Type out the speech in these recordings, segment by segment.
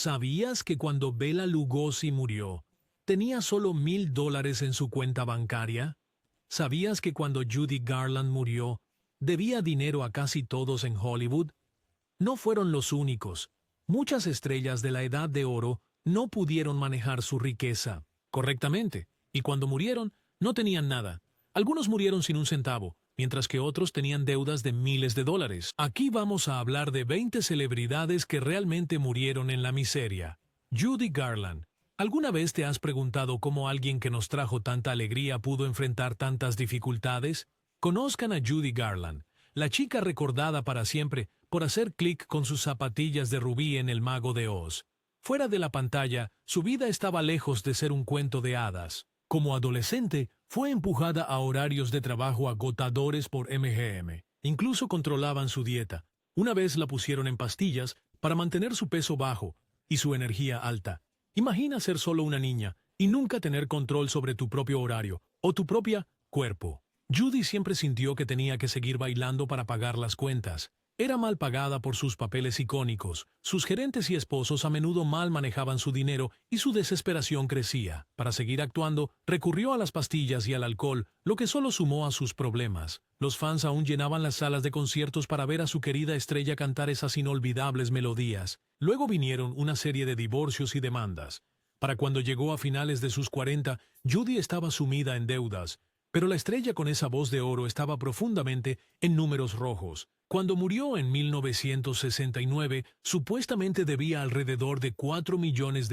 ¿Sabías que cuando Bela Lugosi murió, tenía solo $1000 en su cuenta bancaria? ¿Sabías que cuando Judy Garland murió, debía dinero a casi todos en Hollywood? No fueron los únicos. Muchas estrellas de la Edad de Oro no pudieron manejar su riqueza correctamente, y cuando murieron, no tenían nada. Algunos murieron sin un centavo, mientras que otros tenían deudas de miles de dólares. Aquí vamos a hablar de 20 celebridades que realmente murieron en la miseria. Judy Garland. ¿Alguna vez te has preguntado cómo alguien que nos trajo tanta alegría pudo enfrentar tantas dificultades? Conozcan a Judy Garland, la chica recordada para siempre por hacer clic con sus zapatillas de rubí en El Mago de Oz. Fuera de la pantalla, su vida estaba lejos de ser un cuento de hadas. Como adolescente, fue empujada a horarios de trabajo agotadores por MGM. Incluso controlaban su dieta. Una vez la pusieron en pastillas para mantener su peso bajo y su energía alta. Imagina ser solo una niña y nunca tener control sobre tu propio horario o tu propio cuerpo. Judy siempre sintió que tenía que seguir bailando para pagar las cuentas. Era mal pagada por sus papeles icónicos, sus gerentes y esposos a menudo mal manejaban su dinero y su desesperación crecía. Para seguir actuando, recurrió a las pastillas y al alcohol, lo que solo sumó a sus problemas. Los fans aún llenaban las salas de conciertos para ver a su querida estrella cantar esas inolvidables melodías. Luego vinieron una serie de divorcios y demandas. Para cuando llegó a finales de sus 40, Judy estaba sumida en deudas, pero la estrella con esa voz de oro estaba profundamente en números rojos. Cuando murió en 1969, supuestamente debía alrededor de $4 millones.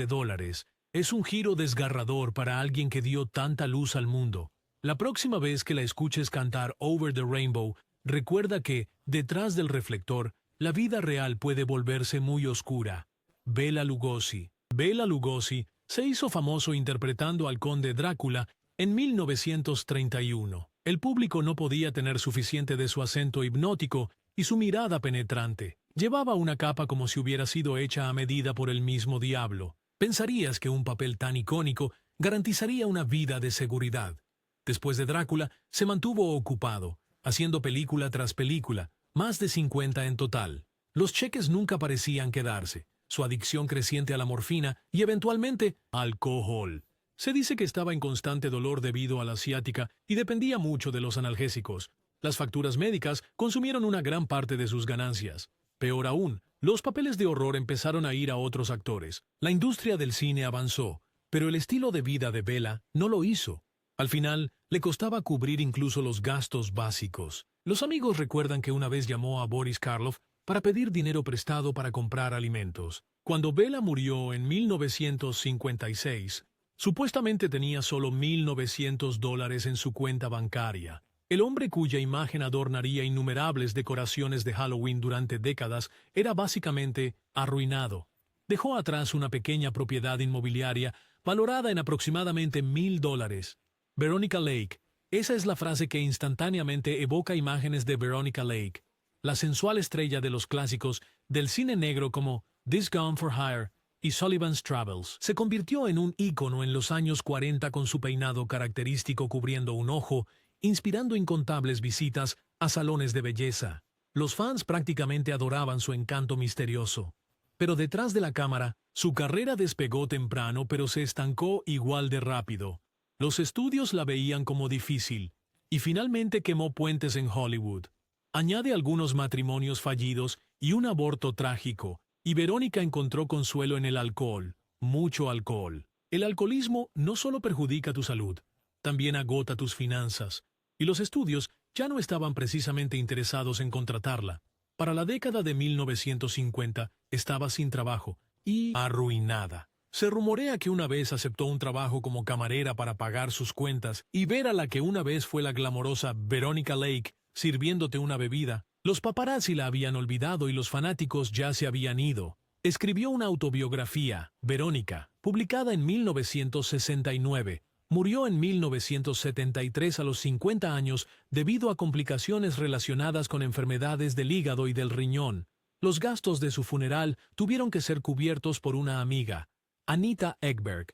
Es un giro desgarrador para alguien que dio tanta luz al mundo. La próxima vez que la escuches cantar Over the Rainbow, recuerda que, detrás del reflector, la vida real puede volverse muy oscura. Bela Lugosi. Bela Lugosi se hizo famoso interpretando al conde Drácula en 1931. El público no podía tener suficiente de su acento hipnótico y su mirada penetrante. Llevaba una capa como si hubiera sido hecha a medida por el mismo diablo. Pensarías que un papel tan icónico garantizaría una vida de seguridad. Después de Drácula, se mantuvo ocupado, haciendo película tras película, más de 50 en total. Los cheques nunca parecían quedarse, su adicción creciente a la morfina y eventualmente alcohol. Se dice que estaba en constante dolor debido a la ciática y dependía mucho de los analgésicos. Las facturas médicas consumieron una gran parte de sus ganancias. Peor aún, los papeles de horror empezaron a ir a otros actores. La industria del cine avanzó, pero el estilo de vida de Bela no lo hizo. Al final, le costaba cubrir incluso los gastos básicos. Los amigos recuerdan que una vez llamó a Boris Karloff para pedir dinero prestado para comprar alimentos. Cuando Bela murió en 1956, supuestamente tenía solo $1900 en su cuenta bancaria. El hombre cuya imagen adornaría innumerables decoraciones de Halloween durante décadas era básicamente arruinado. Dejó atrás una pequeña propiedad inmobiliaria valorada en aproximadamente $1000. Veronica Lake. Esa es la frase que instantáneamente evoca imágenes de Veronica Lake, la sensual estrella de los clásicos del cine negro como This Gone for Hire y Sullivan's Travels. Se convirtió en un ícono en los años 40 con su peinado característico cubriendo un ojo, inspirando incontables visitas a salones de belleza. Los fans prácticamente adoraban su encanto misterioso. Pero detrás de la cámara, su carrera despegó temprano pero se estancó igual de rápido. Los estudios la veían como difícil, y finalmente quemó puentes en Hollywood. Añade algunos matrimonios fallidos y un aborto trágico, y Verónica encontró consuelo en el alcohol, mucho alcohol. El alcoholismo no solo perjudica tu salud, también agota tus finanzas, y los estudios ya no estaban precisamente interesados en contratarla. Para la década de 1950 estaba sin trabajo y arruinada. Se rumorea que una vez aceptó un trabajo como camarera para pagar sus cuentas y ver a la que una vez fue la glamorosa Veronica Lake sirviéndote una bebida. Los paparazzi la habían olvidado y los fanáticos ya se habían ido. Escribió una autobiografía, Verónica, publicada en 1969. Murió en 1973 a los 50 años debido a complicaciones relacionadas con enfermedades del hígado y del riñón. Los gastos de su funeral tuvieron que ser cubiertos por una amiga, Anita Ekberg.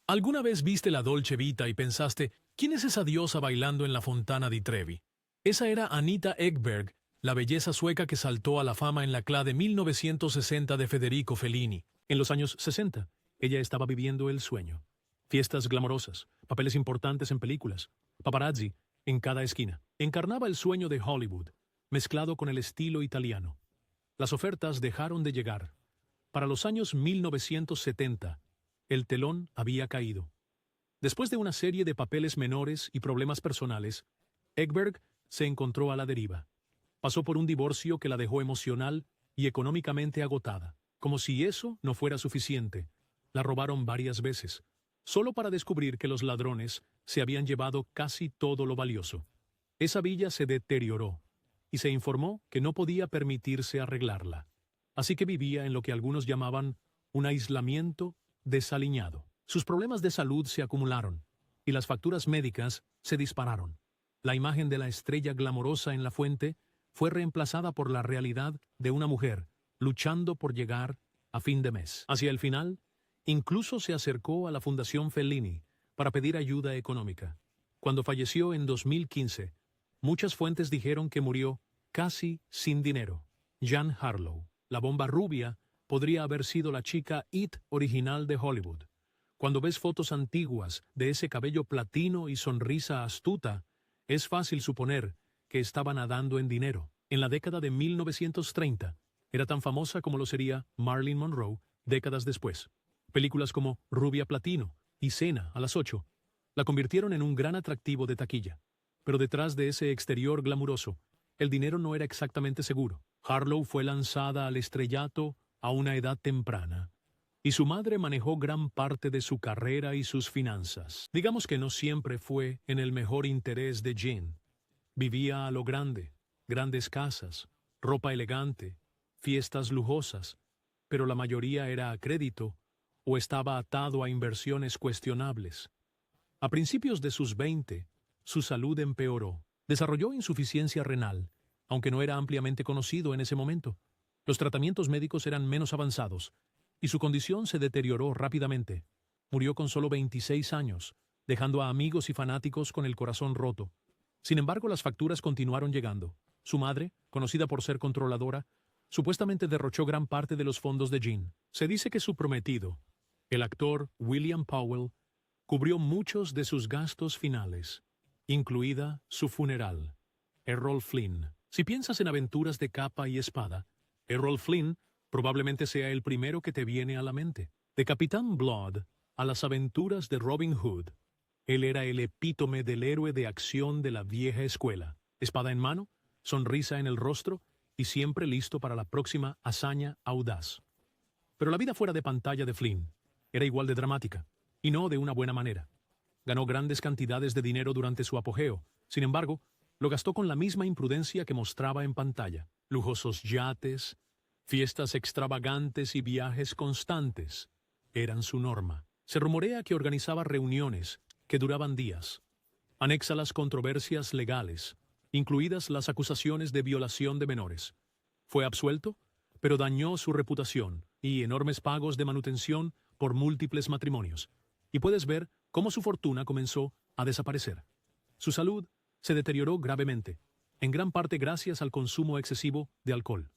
¿Alguna vez viste la Dolce Vita y pensaste, ¿quién es esa diosa bailando en la Fontana di Trevi? Esa era Anita Ekberg, la belleza sueca que saltó a la fama en la CLA de 1960 de Federico Fellini. En los años 60, ella estaba viviendo el sueño. Fiestas glamorosas, papeles importantes en películas, paparazzi en cada esquina. Encarnaba el sueño de Hollywood, mezclado con el estilo italiano. Las ofertas dejaron de llegar. Para los años 1970, el telón había caído. Después de una serie de papeles menores y problemas personales, Ekberg se encontró a la deriva. Pasó por un divorcio que la dejó emocional y económicamente agotada. Como si eso no fuera suficiente, la robaron varias veces, solo para descubrir que los ladrones se habían llevado casi todo lo valioso. Esa villa se deterioró y se informó que no podía permitirse arreglarla. Así que vivía en lo que algunos llamaban un aislamiento desaliñado. Sus problemas de salud se acumularon y las facturas médicas se dispararon. La imagen de la estrella glamorosa en la fuente fue reemplazada por la realidad de una mujer luchando por llegar a fin de mes. Hacia el final, incluso se acercó a la Fundación Fellini para pedir ayuda económica. Cuando falleció en 2015, muchas fuentes dijeron que murió casi sin dinero. Jean Harlow, la bomba rubia, podría haber sido la chica It original de Hollywood. Cuando ves fotos antiguas de ese cabello platino y sonrisa astuta, es fácil suponer que estaba nadando en dinero. En la década de 1930, era tan famosa como lo sería Marilyn Monroe décadas después. Películas como Rubia Platino y Cena a las 8 la convirtieron en un gran atractivo de taquilla. Pero detrás de ese exterior glamuroso, el dinero no era exactamente seguro. Harlow fue lanzada al estrellato a una edad temprana, y su madre manejó gran parte de su carrera y sus finanzas. Digamos que no siempre fue en el mejor interés de Jean. Vivía a lo grande, grandes casas, ropa elegante, fiestas lujosas, pero la mayoría era a crédito o estaba atado a inversiones cuestionables. A principios de sus 20, su salud empeoró. Desarrolló insuficiencia renal, aunque no era ampliamente conocido en ese momento. Los tratamientos médicos eran menos avanzados, y su condición se deterioró rápidamente. Murió con solo 26 años, dejando a amigos y fanáticos con el corazón roto. Sin embargo, las facturas continuaron llegando. Su madre, conocida por ser controladora, supuestamente derrochó gran parte de los fondos de Jean. Se dice que su prometido, el actor William Powell, cubrió muchos de sus gastos finales, incluida su funeral. Errol Flynn. Si piensas en aventuras de capa y espada, Errol Flynn probablemente sea el primero que te viene a la mente. De Capitán Blood a las aventuras de Robin Hood, él era el epítome del héroe de acción de la vieja escuela. Espada en mano, sonrisa en el rostro y siempre listo para la próxima hazaña audaz. Pero la vida fuera de pantalla de Flynn era igual de dramática, y no de una buena manera. Ganó grandes cantidades de dinero durante su apogeo, sin embargo, lo gastó con la misma imprudencia que mostraba en pantalla. Lujosos yates, fiestas extravagantes y viajes constantes eran su norma. Se rumorea que organizaba reuniones que duraban días. Anexa las controversias legales, incluidas las acusaciones de violación de menores. Fue absuelto, pero dañó su reputación y enormes pagos de manutención por múltiples matrimonios. Y puedes ver cómo su fortuna comenzó a desaparecer. Su salud se deterioró gravemente, en gran parte gracias al consumo excesivo de alcohol.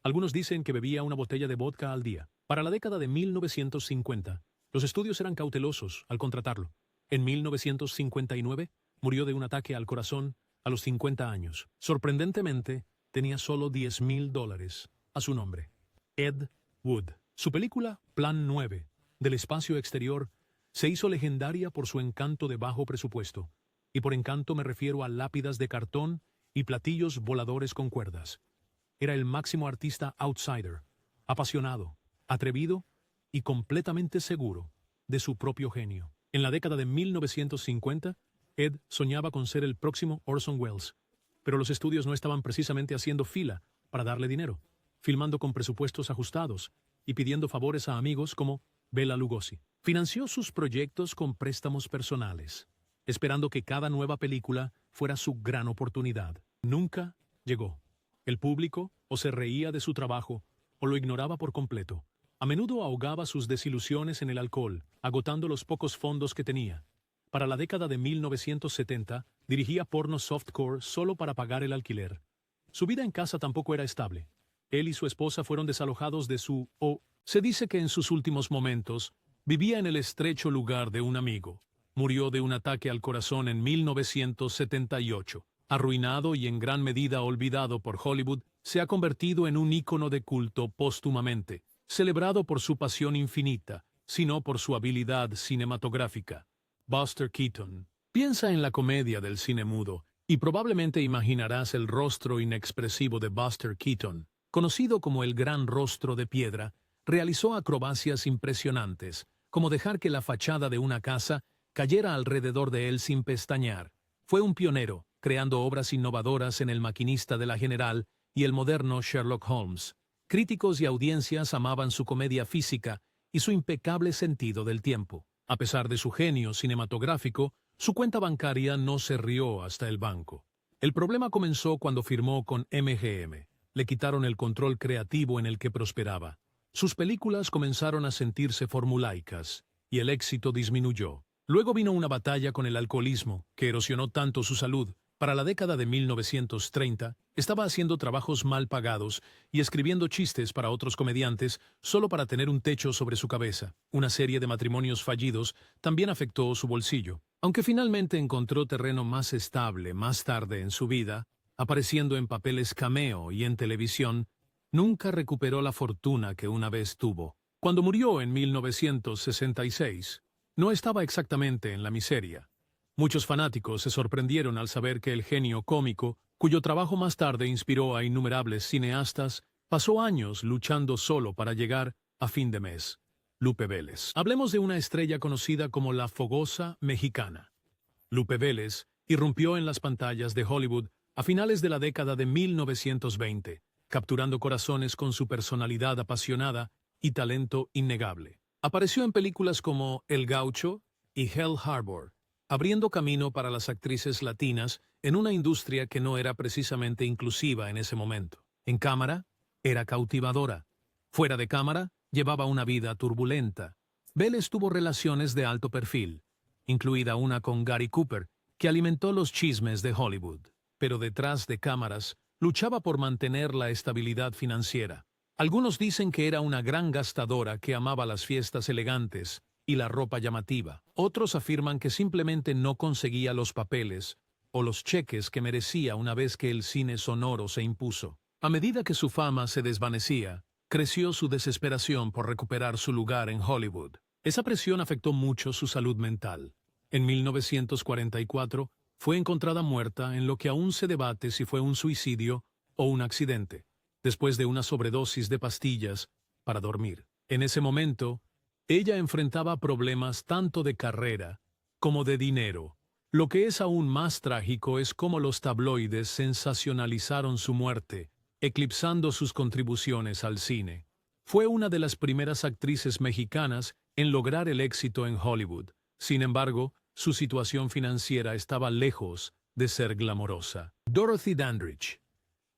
Algunos dicen que bebía una botella de vodka al día. Para la década de 1950, los estudios eran cautelosos al contratarlo. En 1959, murió de un ataque al corazón a los 50 años. Sorprendentemente, tenía solo $10,000 a su nombre. Ed Wood. Su película Plan 9, del espacio exterior, se hizo legendaria por su encanto de bajo presupuesto. Y por encanto me refiero a lápidas de cartón y platillos voladores con cuerdas. Era el máximo artista outsider, apasionado, atrevido y completamente seguro de su propio genio. En la década de 1950, Ed soñaba con ser el próximo Orson Welles, pero los estudios no estaban precisamente haciendo fila para darle dinero, filmando con presupuestos ajustados y pidiendo favores a amigos como Bela Lugosi. Financió sus proyectos con préstamos personales, esperando que cada nueva película fuera su gran oportunidad. Nunca llegó. El público o se reía de su trabajo o lo ignoraba por completo. A menudo ahogaba sus desilusiones en el alcohol, agotando los pocos fondos que tenía. Para la década de 1970, dirigía porno softcore solo para pagar el alquiler. Su vida en casa tampoco era estable. Él y su esposa fueron desalojados de su Se dice que en sus últimos momentos vivía en el estrecho lugar de un amigo. Murió de un ataque al corazón en 1978. Arruinado y en gran medida olvidado por Hollywood, se ha convertido en un ícono de culto póstumamente, celebrado por su pasión infinita, sino por su habilidad cinematográfica. Buster Keaton. Piensa en la comedia del cine mudo, y probablemente imaginarás el rostro inexpresivo de Buster Keaton. Conocido como el gran rostro de piedra, realizó acrobacias impresionantes, como dejar que la fachada de una casa cayera alrededor de él sin pestañear. Fue un pionero, creando obras innovadoras en El maquinista de la General y el moderno Sherlock Holmes. Críticos y audiencias amaban su comedia física y su impecable sentido del tiempo. A pesar de su genio cinematográfico, su cuenta bancaria no se rió hasta el banco. El problema comenzó cuando firmó con MGM. Le quitaron el control creativo en el que prosperaba. Sus películas comenzaron a sentirse formulaicas, y el éxito disminuyó. Luego vino una batalla con el alcoholismo, que erosionó tanto su salud. Para la década de 1930, estaba haciendo trabajos mal pagados y escribiendo chistes para otros comediantes solo para tener un techo sobre su cabeza. Una serie de matrimonios fallidos también afectó su bolsillo. Aunque finalmente encontró terreno más estable más tarde en su vida, apareciendo en papeles cameo y en televisión, nunca recuperó la fortuna que una vez tuvo. Cuando murió en 1966, no estaba exactamente en la miseria. Muchos fanáticos se sorprendieron al saber que el genio cómico, cuyo trabajo más tarde inspiró a innumerables cineastas, pasó años luchando solo para llegar a fin de mes. Lupe Vélez. Hablemos de una estrella conocida como la Fogosa Mexicana. Lupe Vélez irrumpió en las pantallas de Hollywood a finales de la década de 1920, capturando corazones con su personalidad apasionada y talento innegable. Apareció en películas como El Gaucho y Hell Harbor, abriendo camino para las actrices latinas en una industria que no era precisamente inclusiva en ese momento. En cámara, era cautivadora. Fuera de cámara, llevaba una vida turbulenta. Vélez tuvo relaciones de alto perfil, incluida una con Gary Cooper, que alimentó los chismes de Hollywood. Pero detrás de cámaras, luchaba por mantener la estabilidad financiera. Algunos dicen que era una gran gastadora que amaba las fiestas elegantes y la ropa llamativa. Otros afirman que simplemente no conseguía los papeles o los cheques que merecía una vez que el cine sonoro se impuso. A medida que su fama se desvanecía, creció su desesperación por recuperar su lugar en Hollywood. Esa presión afectó mucho su salud mental. En 1944, fue encontrada muerta en lo que aún se debate si fue un suicidio o un accidente, después de una sobredosis de pastillas para dormir. En ese momento, ella enfrentaba problemas tanto de carrera como de dinero. Lo que es aún más trágico es cómo los tabloides sensacionalizaron su muerte, eclipsando sus contribuciones al cine. Fue una de las primeras actrices mexicanas en lograr el éxito en Hollywood. Sin embargo, su situación financiera estaba lejos de ser glamorosa. Dorothy Dandridge.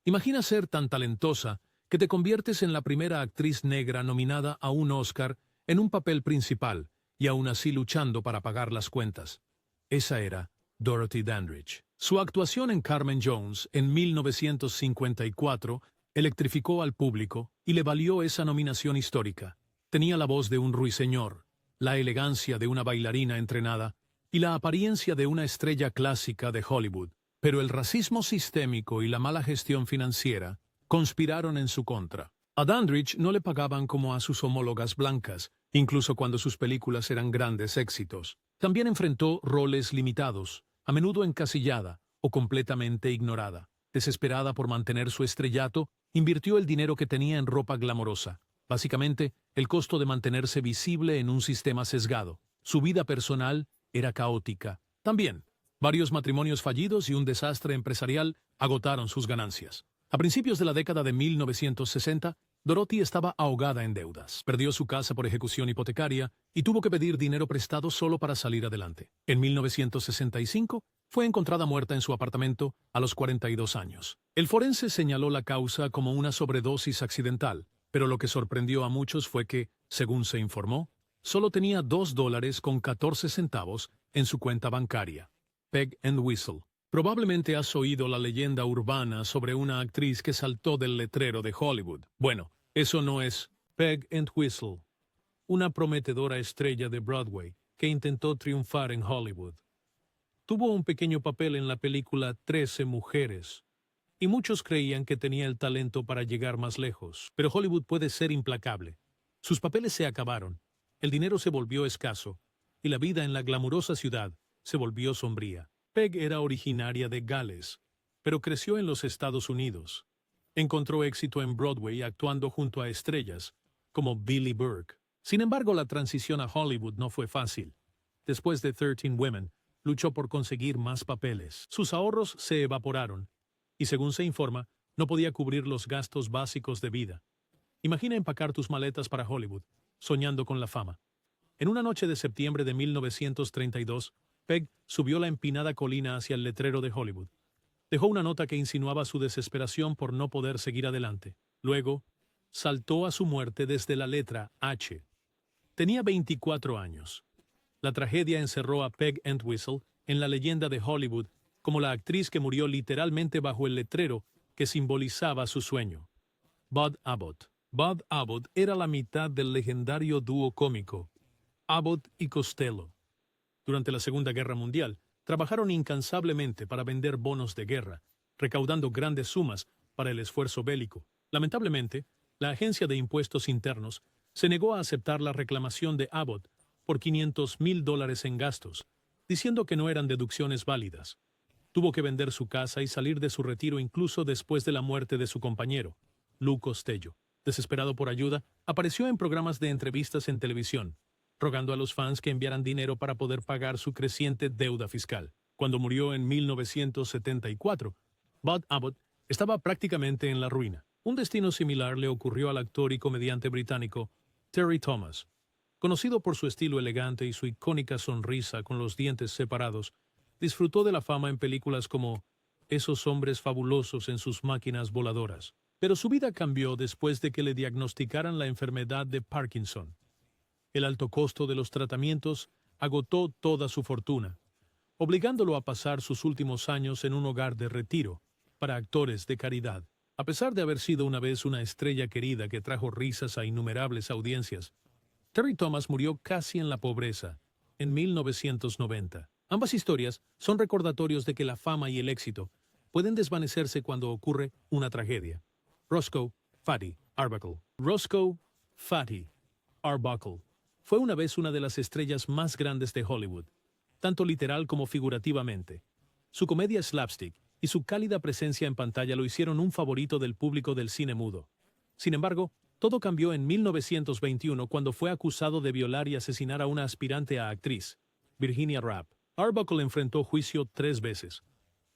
Imagina ser tan talentosa que te conviertes en la primera actriz negra nominada a un Oscar en un papel principal, y aún así luchando para pagar las cuentas. Esa era Dorothy Dandridge. Su actuación en Carmen Jones en 1954 electrificó al público y le valió esa nominación histórica. Tenía la voz de un ruiseñor, la elegancia de una bailarina entrenada y la apariencia de una estrella clásica de Hollywood. Pero el racismo sistémico y la mala gestión financiera conspiraron en su contra. A Dandridge no le pagaban como a sus homólogas blancas, incluso cuando sus películas eran grandes éxitos. También enfrentó roles limitados, a menudo encasillada o completamente ignorada. Desesperada por mantener su estrellato, invirtió el dinero que tenía en ropa glamorosa. Básicamente, el costo de mantenerse visible en un sistema sesgado. Su vida personal era caótica. También, varios matrimonios fallidos y un desastre empresarial agotaron sus ganancias. A principios de la década de 1960, Dorothy estaba ahogada en deudas. Perdió su casa por ejecución hipotecaria y tuvo que pedir dinero prestado solo para salir adelante. En 1965, fue encontrada muerta en su apartamento a los 42 años. El forense señaló la causa como una sobredosis accidental, pero lo que sorprendió a muchos fue que, según se informó, solo tenía $2.14 en su cuenta bancaria. Peg and Whistle. Probablemente has oído la leyenda urbana sobre una actriz que saltó del letrero de Hollywood. Bueno, eso no es Peg Entwistle, una prometedora estrella de Broadway que intentó triunfar en Hollywood. Tuvo un pequeño papel en la película 13 Mujeres, y muchos creían que tenía el talento para llegar más lejos, pero Hollywood puede ser implacable. Sus papeles se acabaron, el dinero se volvió escaso, y la vida en la glamurosa ciudad se volvió sombría. Peg era originaria de Gales, pero creció en los Estados Unidos. Encontró éxito en Broadway actuando junto a estrellas como Billy Burke. Sin embargo, la transición a Hollywood no fue fácil. Después de 13 Women, luchó por conseguir más papeles. Sus ahorros se evaporaron, y según se informa, no podía cubrir los gastos básicos de vida. Imagina empacar tus maletas para Hollywood, soñando con la fama. En una noche de septiembre de 1932, Peg subió la empinada colina hacia el letrero de Hollywood. Dejó una nota que insinuaba su desesperación por no poder seguir adelante. Luego, saltó a su muerte desde la letra H. Tenía 24 años. La tragedia encerró a Peg Entwistle en la leyenda de Hollywood como la actriz que murió literalmente bajo el letrero que simbolizaba su sueño. Bud Abbott. Bud Abbott era la mitad del legendario dúo cómico Abbott y Costello. Durante la Segunda Guerra Mundial, trabajaron incansablemente para vender bonos de guerra, recaudando grandes sumas para el esfuerzo bélico. Lamentablemente, la Agencia de Impuestos Internos se negó a aceptar la reclamación de Abbott por $500,000 en gastos, diciendo que no eran deducciones válidas. Tuvo que vender su casa y salir de su retiro incluso después de la muerte de su compañero, Lou Costello. Desesperado por ayuda, apareció en programas de entrevistas en televisión, rogando a los fans que enviaran dinero para poder pagar su creciente deuda fiscal. Cuando murió en 1974, Bud Abbott estaba prácticamente en la ruina. Un destino similar le ocurrió al actor y comediante británico Terry Thomas. Conocido por su estilo elegante y su icónica sonrisa con los dientes separados, disfrutó de la fama en películas como Esos hombres fabulosos en sus máquinas voladoras. Pero su vida cambió después de que le diagnosticaran la enfermedad de Parkinson. El alto costo de los tratamientos agotó toda su fortuna, obligándolo a pasar sus últimos años en un hogar de retiro para actores de caridad. A pesar de haber sido una vez una estrella querida que trajo risas a innumerables audiencias, Terry Thomas murió casi en la pobreza, en 1990. Ambas historias son recordatorios de que la fama y el éxito pueden desvanecerse cuando ocurre una tragedia. Roscoe Fatty Arbuckle. Roscoe Fatty Arbuckle fue una vez una de las estrellas más grandes de Hollywood, tanto literal como figurativamente. Su comedia slapstick y su cálida presencia en pantalla lo hicieron un favorito del público del cine mudo. Sin embargo, todo cambió en 1921 cuando fue acusado de violar y asesinar a una aspirante a actriz, Virginia Rapp. Arbuckle enfrentó juicio 3 veces.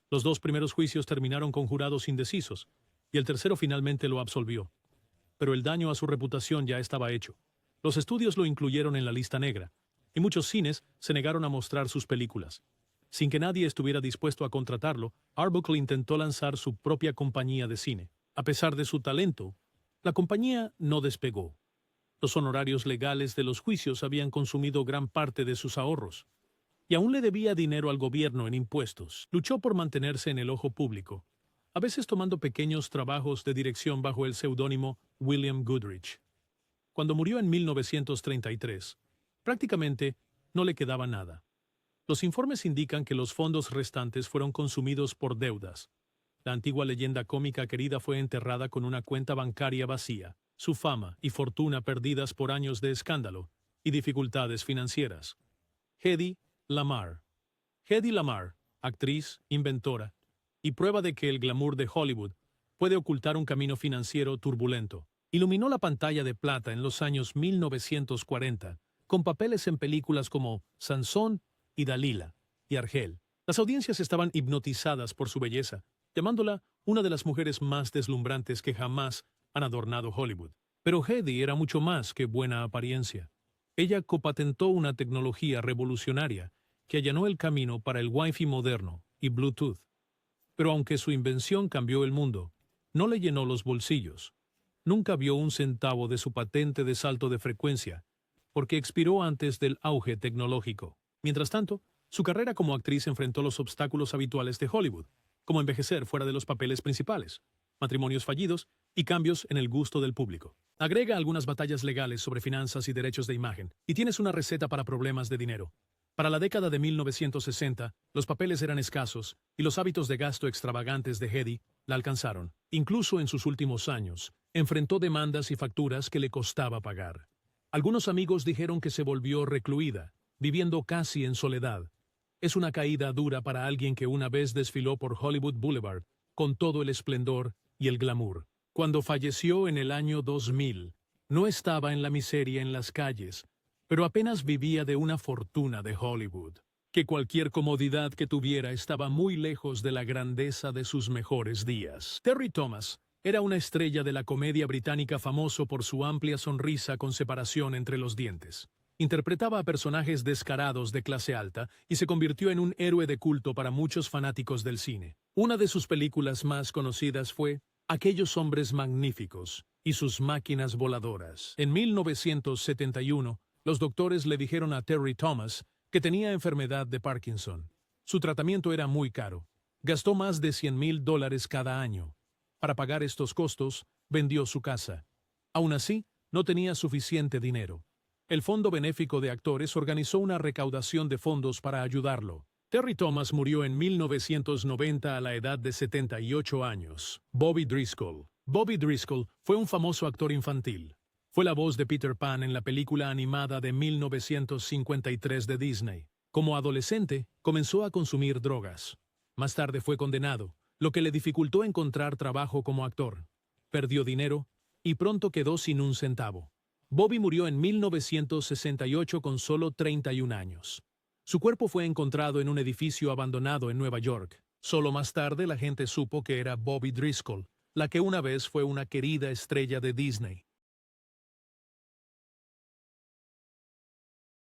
Los 2 primeros juicios terminaron con jurados indecisos, y el tercero finalmente lo absolvió. Pero el daño a su reputación ya estaba hecho. Los estudios lo incluyeron en la lista negra, y muchos cines se negaron a mostrar sus películas. Sin que nadie estuviera dispuesto a contratarlo, Arbuckle intentó lanzar su propia compañía de cine. A pesar de su talento, la compañía no despegó. Los honorarios legales de los juicios habían consumido gran parte de sus ahorros, y aún le debía dinero al gobierno en impuestos. Luchó por mantenerse en el ojo público, a veces tomando pequeños trabajos de dirección bajo el seudónimo William Goodrich. Cuando murió en 1933, prácticamente no le quedaba nada. Los informes indican que los fondos restantes fueron consumidos por deudas. La antigua leyenda cómica querida fue enterrada con una cuenta bancaria vacía, su fama y fortuna perdidas por años de escándalo y dificultades financieras. Hedy Lamarr. Hedy Lamarr, actriz, inventora, y prueba de que el glamour de Hollywood puede ocultar un camino financiero turbulento. Iluminó la pantalla de plata en los años 1940, con papeles en películas como Sansón y Dalila y Argel. Las audiencias estaban hipnotizadas por su belleza, llamándola una de las mujeres más deslumbrantes que jamás han adornado Hollywood. Pero Hedy era mucho más que buena apariencia. Ella copatentó una tecnología revolucionaria que allanó el camino para el Wi-Fi moderno y Bluetooth. Pero aunque su invención cambió el mundo, no le llenó los bolsillos. Nunca vio un centavo de su patente de salto de frecuencia, porque expiró antes del auge tecnológico. Mientras tanto, su carrera como actriz enfrentó los obstáculos habituales de Hollywood, como envejecer fuera de los papeles principales, matrimonios fallidos y cambios en el gusto del público. Agrega algunas batallas legales sobre finanzas y derechos de imagen, y tienes una receta para problemas de dinero. Para la década de 1960, los papeles eran escasos y los hábitos de gasto extravagantes de Hedy la alcanzaron. Incluso en sus últimos años, enfrentó demandas y facturas que le costaba pagar. Algunos amigos dijeron que se volvió recluida, viviendo casi en soledad. Es una caída dura para alguien que una vez desfiló por Hollywood Boulevard, con todo el esplendor y el glamour. Cuando falleció en el año 2000, no estaba en la miseria en las calles, pero apenas vivía de una fortuna de Hollywood. Que cualquier comodidad que tuviera estaba muy lejos de la grandeza de sus mejores días. Terry Thomas era una estrella de la comedia británica famoso por su amplia sonrisa con separación entre los dientes. Interpretaba a personajes descarados de clase alta y se convirtió en un héroe de culto para muchos fanáticos del cine. Una de sus películas más conocidas fue Aquellos hombres magníficos y sus máquinas voladoras. En 1971, los doctores le dijeron a Terry Thomas que tenía enfermedad de Parkinson. Su tratamiento era muy caro. Gastó más de $100,000 cada año. Para pagar estos costos, vendió su casa. Aún así, no tenía suficiente dinero. El Fondo Benéfico de Actores organizó una recaudación de fondos para ayudarlo. Terry Thomas murió en 1990 a la edad de 78 años. Bobby Driscoll. Bobby Driscoll fue un famoso actor infantil. Fue la voz de Peter Pan en la película animada de 1953 de Disney. Como adolescente, comenzó a consumir drogas. Más tarde fue condenado, lo que le dificultó encontrar trabajo como actor. Perdió dinero y pronto quedó sin un centavo. Bobby murió en 1968 con solo 31 años. Su cuerpo fue encontrado en un edificio abandonado en Nueva York. Solo más tarde la gente supo que era Bobby Driscoll, la que una vez fue una querida estrella de Disney.